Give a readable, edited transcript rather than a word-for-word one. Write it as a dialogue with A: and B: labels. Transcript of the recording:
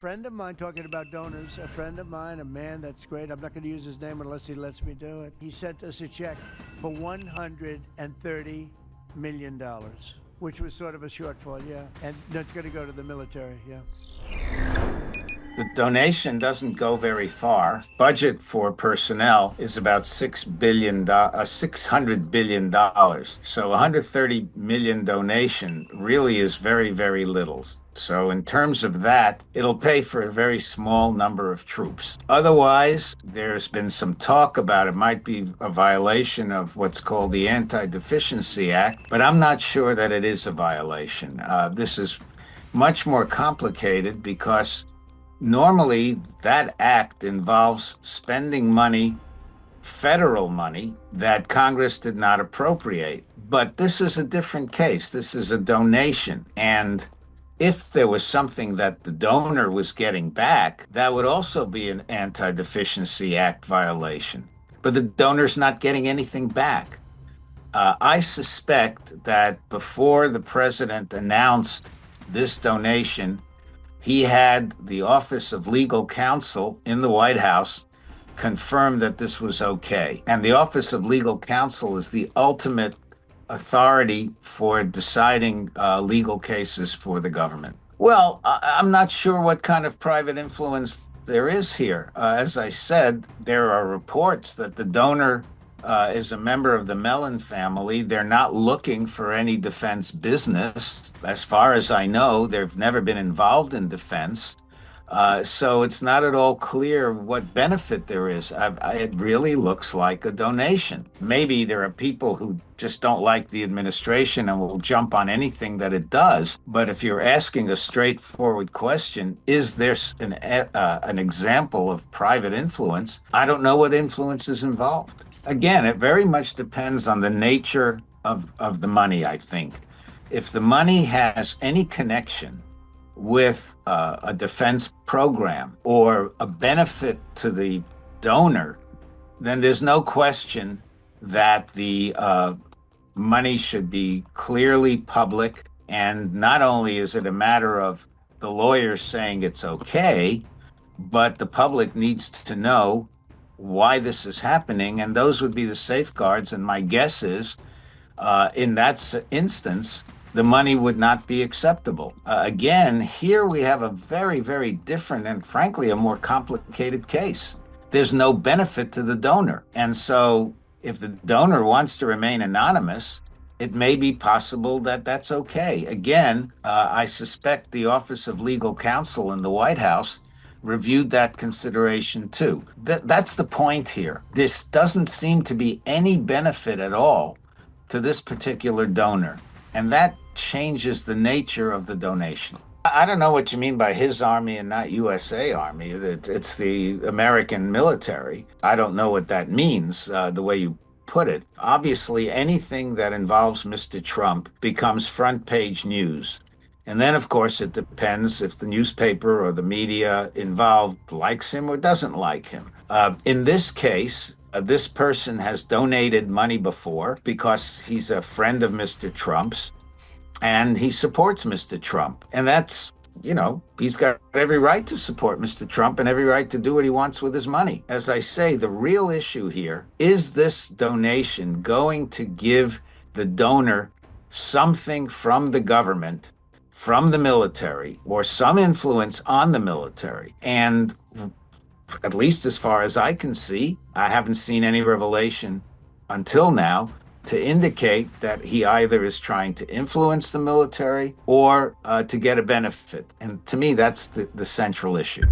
A: Friend of mine, talking about donors, a friend of mine, a man that's great, I'm not going to use his name unless he lets me do it. He sent us a check for $130 million, which was sort of a shortfall, yeah. And that's going to go to the military, yeah.
B: The donation doesn't go very far. Budget for personnel is about $600 billion. So 130 million donation really is very, very little. So in terms of that, it'll pay for a very small number of troops. Otherwise, there's been some talk about it might be a violation of what's called the Anti-Deficiency Act, but I'm not sure that it is a violation. This is much more complicated because normally that act involves spending money, federal money, that Congress did not appropriate. But this is a different case. This is a donation. And if there was something that the donor was getting back, that would also be an Anti-Deficiency Act violation. But the donor's not getting anything back. I suspect that before the president announced this donation, he had the Office of Legal Counsel in the White House confirm that this was okay. And the Office of Legal Counsel is the ultimate authority for deciding legal cases for the government. Well, I'm not sure what kind of private influence there is here. As I said, there are reports that the donor is a member of the Mellon family. They're not looking for any defense business. As far as I know, they've never been involved in defense. So it's not at all clear what benefit there is. It really looks like a donation. Maybe there are people who just don't like the administration and will jump on anything that it does. But if you're asking a straightforward question, is there an example of private influence? I don't know what influence is involved. Again, it very much depends on the nature of the money, I think. If the money has any connection with a defense program or a benefit to the donor, then there's no question that the money should be clearly public. And not only is it a matter of the lawyers saying it's okay, but the public needs to know why this is happening. And those would be the safeguards. And my guess is, in that instance, the money would not be acceptable. Again, here we have a very, very different and frankly, a more complicated case. There's no benefit to the donor. And so if the donor wants to remain anonymous, it may be possible that that's okay. Again, I suspect the Office of Legal Counsel in the White House reviewed that consideration too. That's the point here. This doesn't seem to be any benefit at all to this particular donor. And that changes the nature of the donation. I don't know what you mean by his army and not USA Army. It's the American military. I don't know what that means, the way you put it. Obviously, anything that involves Mr. Trump becomes front page news. And then, of course, it depends if the newspaper or the media involved likes him or doesn't like him. In this case, this person has donated money before because he's a friend of Mr. Trump's and he supports Mr. Trump. And that's, he's got every right to support Mr. Trump and every right to do what he wants with his money. As I say, the real issue here is this donation going to give the donor something from the government, from the military, or some influence on the military. And at least as far as I can see, I haven't seen any revelation until now to indicate that he either is trying to influence the military or to get a benefit. And to me, that's the central issue.